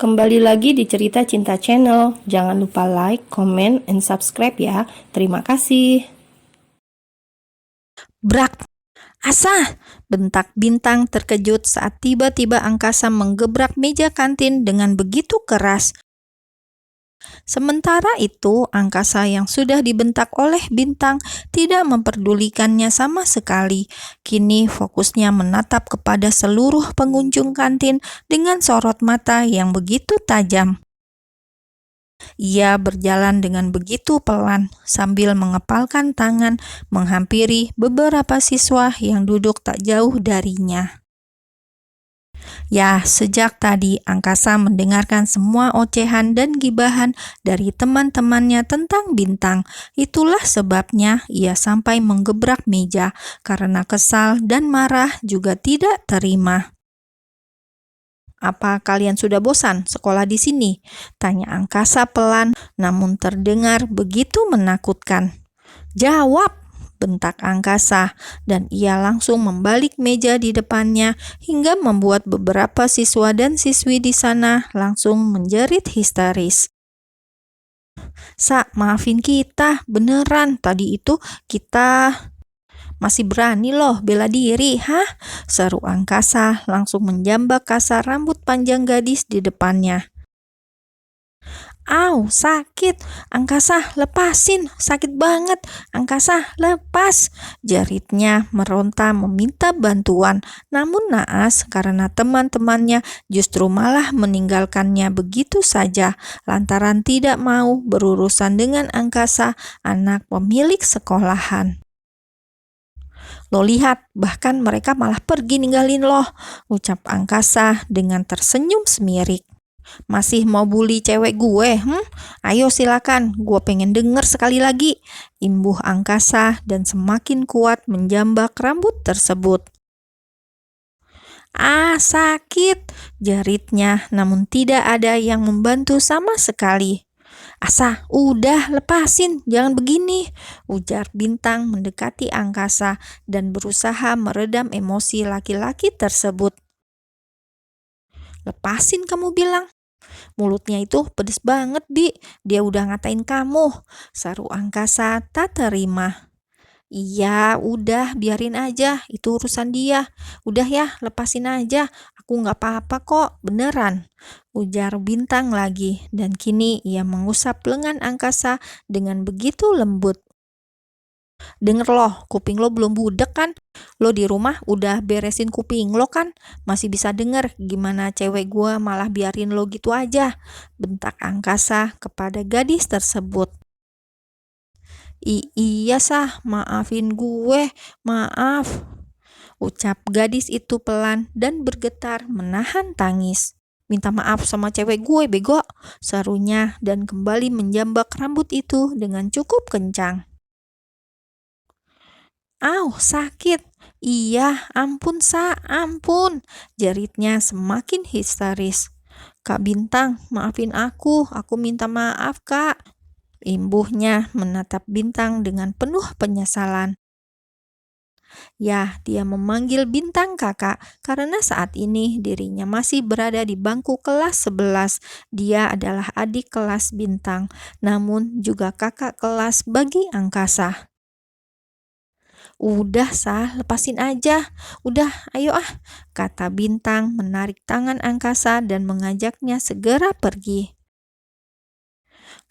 Kembali lagi di Cerita Cinta Channel. Jangan lupa like, comment, and subscribe ya. Terima kasih. Brak! Asa! Bentak Bintang terkejut saat tiba-tiba angkasa menggebrak meja kantin dengan begitu keras. Sementara itu, angkasa yang sudah dibentak oleh Bintang tidak memperdulikannya sama sekali. Kini fokusnya menatap kepada seluruh pengunjung kantin dengan sorot mata yang begitu tajam. Ia berjalan dengan begitu pelan sambil mengepalkan tangan menghampiri beberapa siswa yang duduk tak jauh darinya. Ya, sejak tadi Angkasa mendengarkan semua ocehan dan gibahan dari teman-temannya tentang Bintang. Itulah sebabnya ia sampai menggebrak meja karena kesal dan marah juga tidak terima. "Apa kalian sudah bosan sekolah di sini?" tanya Angkasa pelan namun terdengar begitu menakutkan. "Jawab!" bentak Angkasa, dan ia langsung membalik meja di depannya hingga membuat beberapa siswa dan siswi di sana langsung menjerit histeris. "Sa, maafin kita, beneran tadi itu kita masih berani loh bela diri, hah?" seru Angkasa langsung menjambak kasar rambut panjang gadis di depannya. "Au, sakit! Angkasa, lepasin! Sakit banget! Angkasa, lepas!" jeritnya meronta meminta bantuan. Namun naas karena teman-temannya justru malah meninggalkannya begitu saja lantaran tidak mau berurusan dengan Angkasa, anak pemilik sekolahan. "Lo lihat, bahkan mereka malah pergi ninggalin lo," ucap Angkasa dengan tersenyum semirik. "Masih mau bully cewek gue? Ayo silakan, gue pengen denger sekali lagi," imbuh Angkasa dan semakin kuat menjambak rambut tersebut. "Ah, sakit!" jeritnya, namun tidak ada yang membantu sama sekali. "Asa, udah lepasin, jangan begini," ujar Bintang mendekati Angkasa dan berusaha meredam emosi laki-laki tersebut. "Lepasin kamu bilang? Mulutnya itu pedes banget, Bi. Dia udah ngatain kamu," saru Angkasa tak terima. "Iya, udah biarin aja, itu urusan dia. Udah ya, lepasin aja, aku nggak apa-apa kok, beneran," ujar Bintang lagi, dan kini ia mengusap lengan Angkasa dengan begitu lembut. "Denger loh, kuping lo belum budek kan? Lo di rumah udah beresin kuping lo kan? Masih bisa denger gimana cewek gua malah biarin lo gitu aja," bentak Angkasa kepada gadis tersebut. Iya sah, maafin gue, maaf," ucap gadis itu pelan dan bergetar menahan tangis. "Minta maaf sama cewek gue, bego," serunya dan kembali menjambak rambut itu dengan cukup kencang. "Au, sakit! Iya, ampun Sa, ampun!" jeritnya semakin histeris. "Kak Bintang, maafin aku minta maaf Kak," imbuhnya menatap Bintang dengan penuh penyesalan. Ya, dia memanggil Bintang kakak karena saat ini dirinya masih berada di bangku kelas 11. Dia adalah adik kelas Bintang, namun juga kakak kelas bagi Angkasa. "Udah Sah, lepasin aja. Udah, ayo ah," kata Bintang menarik tangan Angkasa dan mengajaknya segera pergi.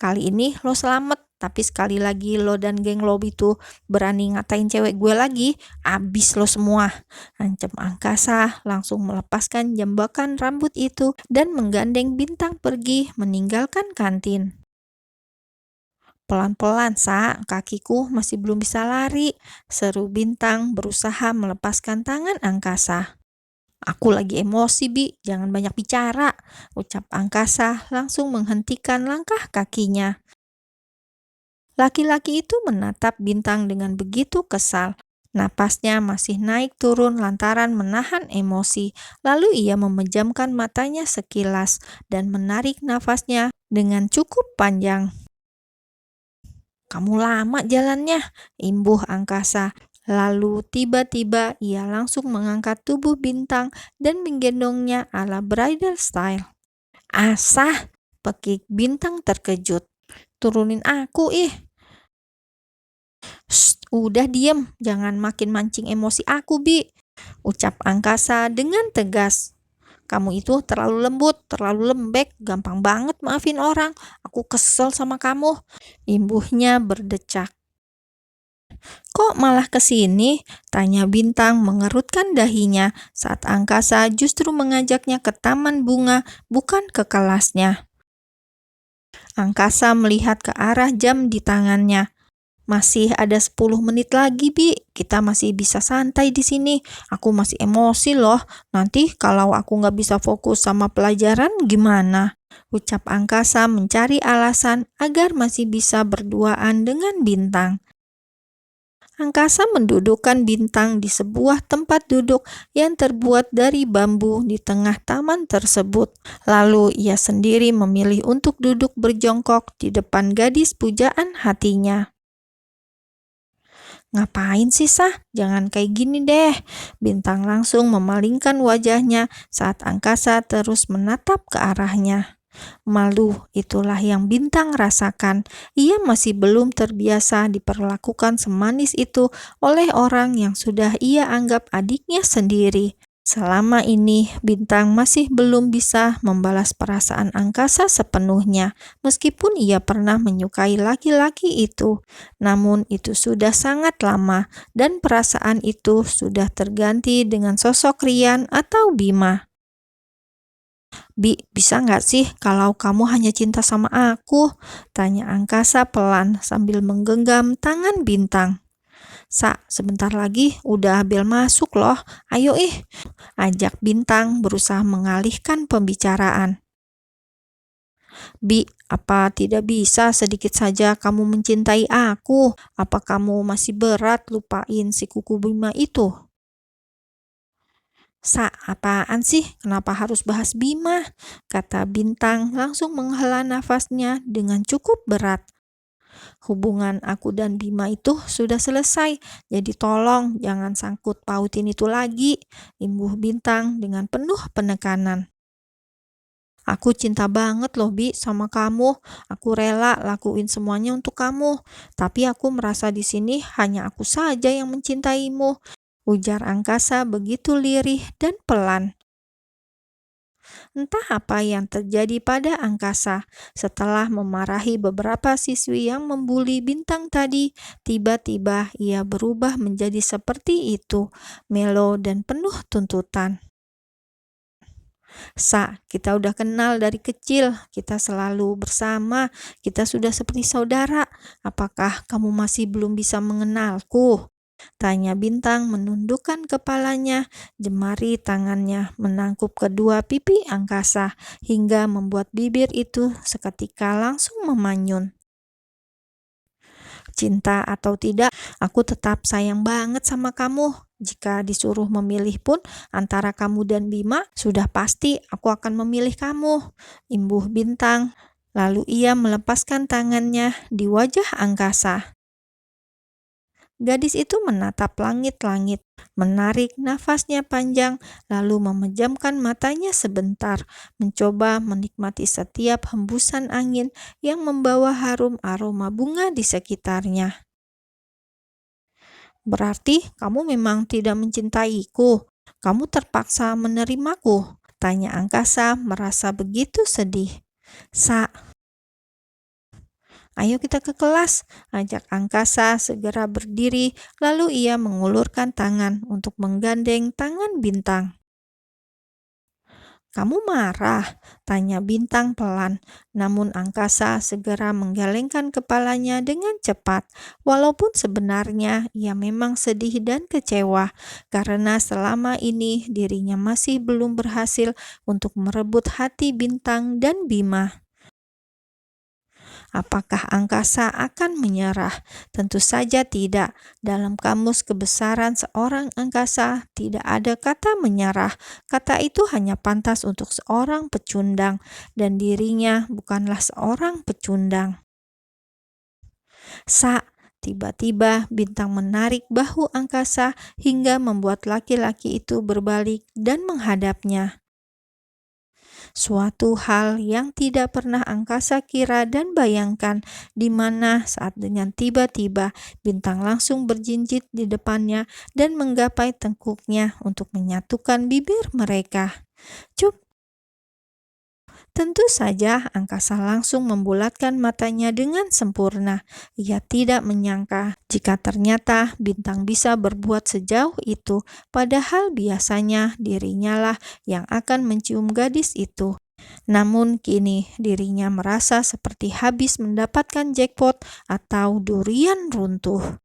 "Kali ini lo selamat, tapi sekali lagi lo dan geng lo itu berani ngatain cewek gue lagi, abis lo semua," ancam Angkasa langsung melepaskan jambakan rambut itu dan menggandeng Bintang pergi meninggalkan kantin. "Pelan-pelan, Sa, kakiku masih belum bisa lari," seru Bintang berusaha melepaskan tangan Angkasa. "Aku lagi emosi, Bi, jangan banyak bicara," ucap Angkasa langsung menghentikan langkah kakinya. Laki-laki itu menatap Bintang dengan begitu kesal. Napasnya masih naik turun lantaran menahan emosi. Lalu ia memejamkan matanya sekilas dan menarik nafasnya dengan cukup panjang. "Kamu lama jalannya," imbuh Angkasa. Lalu tiba-tiba ia langsung mengangkat tubuh Bintang dan menggendongnya ala bridal style. Asah, pekik Bintang terkejut. Turunin aku ih. Udah diem, jangan makin mancing emosi aku, Bi, ucap Angkasa dengan tegas. Kamu itu terlalu lembut, terlalu lembek, gampang banget maafin orang. Aku kesel sama kamu. Imbuhnya berdecak. Kok malah ke sini? Tanya Bintang mengerutkan dahinya saat Angkasa justru mengajaknya ke taman bunga, bukan ke kelasnya. Angkasa melihat ke arah jam di tangannya. Masih ada 10 menit lagi, Bi. Kita masih bisa santai di sini. Aku masih emosi loh. Nanti kalau aku nggak bisa fokus sama pelajaran gimana? Ucap Angkasa mencari alasan agar masih bisa berduaan dengan Bintang. Angkasa mendudukkan Bintang di sebuah tempat duduk yang terbuat dari bambu di tengah taman tersebut. Lalu ia sendiri memilih untuk duduk berjongkok di depan gadis pujaan hatinya. Ngapain sih, Sah? Jangan kayak gini deh. Bintang langsung memalingkan wajahnya saat Angkasa terus menatap ke arahnya. Malu, itulah yang Bintang rasakan. Ia masih belum terbiasa diperlakukan semanis itu oleh orang yang sudah ia anggap adiknya sendiri. Selama ini, Bintang masih belum bisa membalas perasaan Angkasa sepenuhnya, meskipun ia pernah menyukai laki-laki itu. Namun itu sudah sangat lama, dan perasaan itu sudah terganti dengan sosok Rian atau Bima. Bi, bisa nggak sih kalau kamu hanya cinta sama aku? Tanya Angkasa pelan sambil menggenggam tangan Bintang. Sebentar lagi udah bel masuk loh. Ayo ajak Bintang berusaha mengalihkan pembicaraan. Bi, apa tidak bisa sedikit saja kamu mencintai aku? Apa kamu masih berat lupain si kuku Bima itu? Apaan sih? Kenapa harus bahas Bima? Kata Bintang langsung menghela nafasnya dengan cukup berat. Hubungan aku dan Bima itu sudah selesai, jadi tolong jangan sangkut pautin itu lagi, imbuh Bintang dengan penuh penekanan. Aku cinta banget loh, Bi, sama kamu. Aku rela lakuin semuanya untuk kamu. Tapi aku merasa di sini hanya aku saja yang mencintaimu. Ujar Angkasa begitu lirih dan pelan. Entah apa yang terjadi pada Angkasa setelah memarahi beberapa siswi yang membuli Bintang tadi, tiba-tiba ia berubah menjadi seperti itu, melo dan penuh tuntutan. Kita udah kenal dari kecil, kita selalu bersama, kita sudah seperti saudara. Apakah kamu masih belum bisa mengenalku? Tanya Bintang menundukkan kepalanya, jemari tangannya menangkup kedua pipi Angkasa hingga membuat bibir itu seketika langsung memanyun. Cinta atau tidak, aku tetap sayang banget sama kamu. Jika disuruh memilih pun antara kamu dan Bima, sudah pasti aku akan memilih kamu, imbuh Bintang. Lalu ia melepaskan tangannya di wajah Angkasa. Gadis itu menatap langit-langit, menarik nafasnya panjang, lalu memejamkan matanya sebentar, mencoba menikmati setiap hembusan angin yang membawa harum aroma bunga di sekitarnya. Berarti kamu memang tidak mencintaiku. Kamu terpaksa menerimaku, tanya Angkasa merasa begitu sedih. Ayo kita ke kelas, ajak Angkasa segera berdiri, lalu ia mengulurkan tangan untuk menggandeng tangan Bintang. Kamu marah? Tanya Bintang pelan, namun Angkasa segera menggelengkan kepalanya dengan cepat, walaupun sebenarnya ia memang sedih dan kecewa, karena selama ini dirinya masih belum berhasil untuk merebut hati Bintang dan Bima. Apakah Angkasa akan menyerah? Tentu saja tidak. Dalam kamus kebesaran seorang Angkasa, tidak ada kata menyerah. Kata itu hanya pantas untuk seorang pecundang, dan dirinya bukanlah seorang pecundang. Tiba-tiba Bintang menarik bahu Angkasa hingga membuat laki-laki itu berbalik dan menghadapnya. Suatu hal yang tidak pernah angkasa kira dan bayangkan, di mana saat dengan tiba-tiba bintang langsung berjinjit di depannya dan menggapai tengkuknya untuk menyatukan bibir mereka. Cup! Tentu saja angkasa langsung membulatkan matanya dengan sempurna. Ia tidak menyangka jika ternyata bintang bisa berbuat sejauh itu, padahal biasanya dirinya lah yang akan mencium gadis itu. Namun kini dirinya merasa seperti habis mendapatkan jackpot atau durian runtuh.